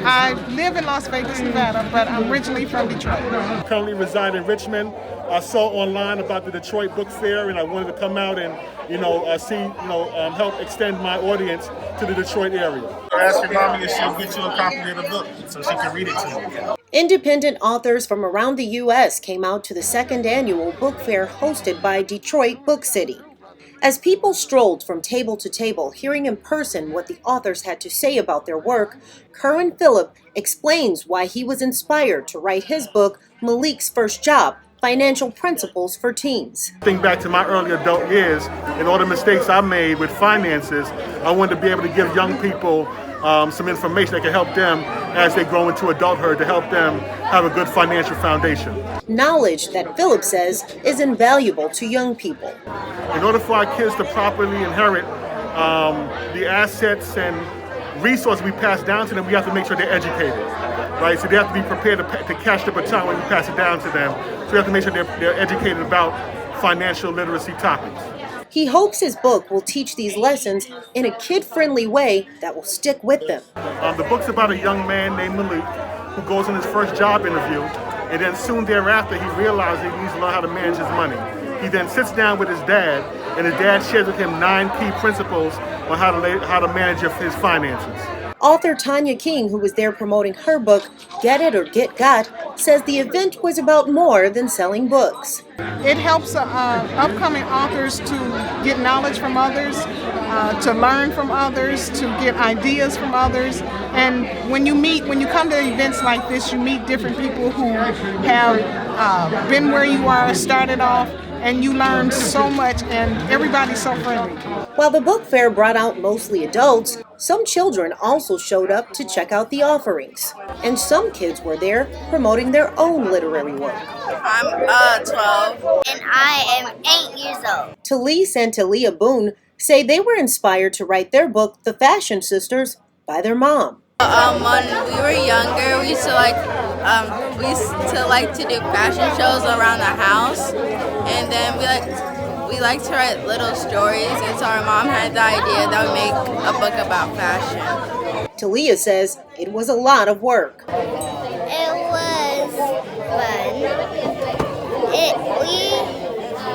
I live in Las Vegas, Nevada, but I'm originally from Detroit. Currently reside in Richmond. I saw online about the Detroit Book Fair, and I wanted to come out and, help extend my audience to the Detroit area. Ask your mommy if she'll get you a copy of the book so she can read it to you. Independent authors from around the U.S. came out to the second annual book fair hosted by Detroit Book City. As people strolled from table to table, hearing in person what the authors had to say about their work, Curran Phillip explains why he was inspired to write his book, Malik's First Job, Financial Principles for Teens. Think back to my early adult years and all the mistakes I made with finances. I wanted to be able to give young people some information that can help them as they grow into adulthood, to help them have a good financial foundation. Knowledge that Phillip says is invaluable to young people. In order for our kids to properly inherit the assets and resources we pass down to them, we have to make sure they're educated, right? So they have to be prepared to catch the baton when we pass it down to them. So we have to make sure they're educated about financial literacy topics. He hopes his book will teach these lessons in a kid-friendly way that will stick with them. The book's about a young man named Malik who goes on his first job interview, and then soon thereafter he realizes he needs to learn how to manage his money. He then sits down with his dad, and his dad shares with him 9 key principles on how to manage his finances. Author Tanya King, who was there promoting her book, Get It or Get Got, says the event was about more than selling books. It helps upcoming authors to get knowledge from others, to learn from others, to get ideas from others. And when you come to events like this, you meet different people who have been where you are, started off, and you learn so much, and everybody's so friendly. While the book fair brought out mostly adults, some children also showed up to check out the offerings. And some kids were there promoting their own literary work. I'm 12. And I am 8 years old. Talise and Talia Boone say they were inspired to write their book, The Fashion Sisters, by their mom. When we were younger, we used to like to do fashion shows around the house, and then we like to write little stories, and so our mom had the idea that we make a book about fashion. Talia says it was a lot of work. It was fun.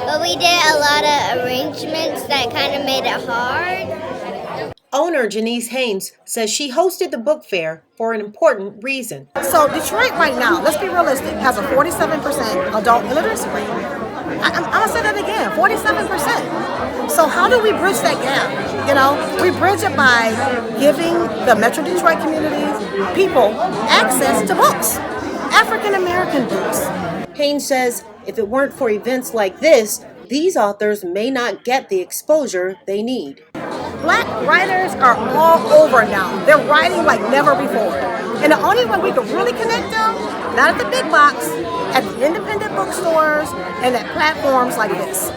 But we did a lot of arrangements that kind of made it hard. Owner Janeice Haynes says she hosted the book fair for an important reason. So Detroit right now, let's be realistic, has a 47% adult illiteracy rate. I'm going to say that again, 47%. So how do we bridge that gap? We bridge it by giving the Metro Detroit community people access to books, African American books. Haynes says if it weren't for events like this, these authors may not get the exposure they need. Black writers are all over now. They're writing like never before. And the only way we can really connect them, not at the big box, at the independent bookstores and at platforms like this.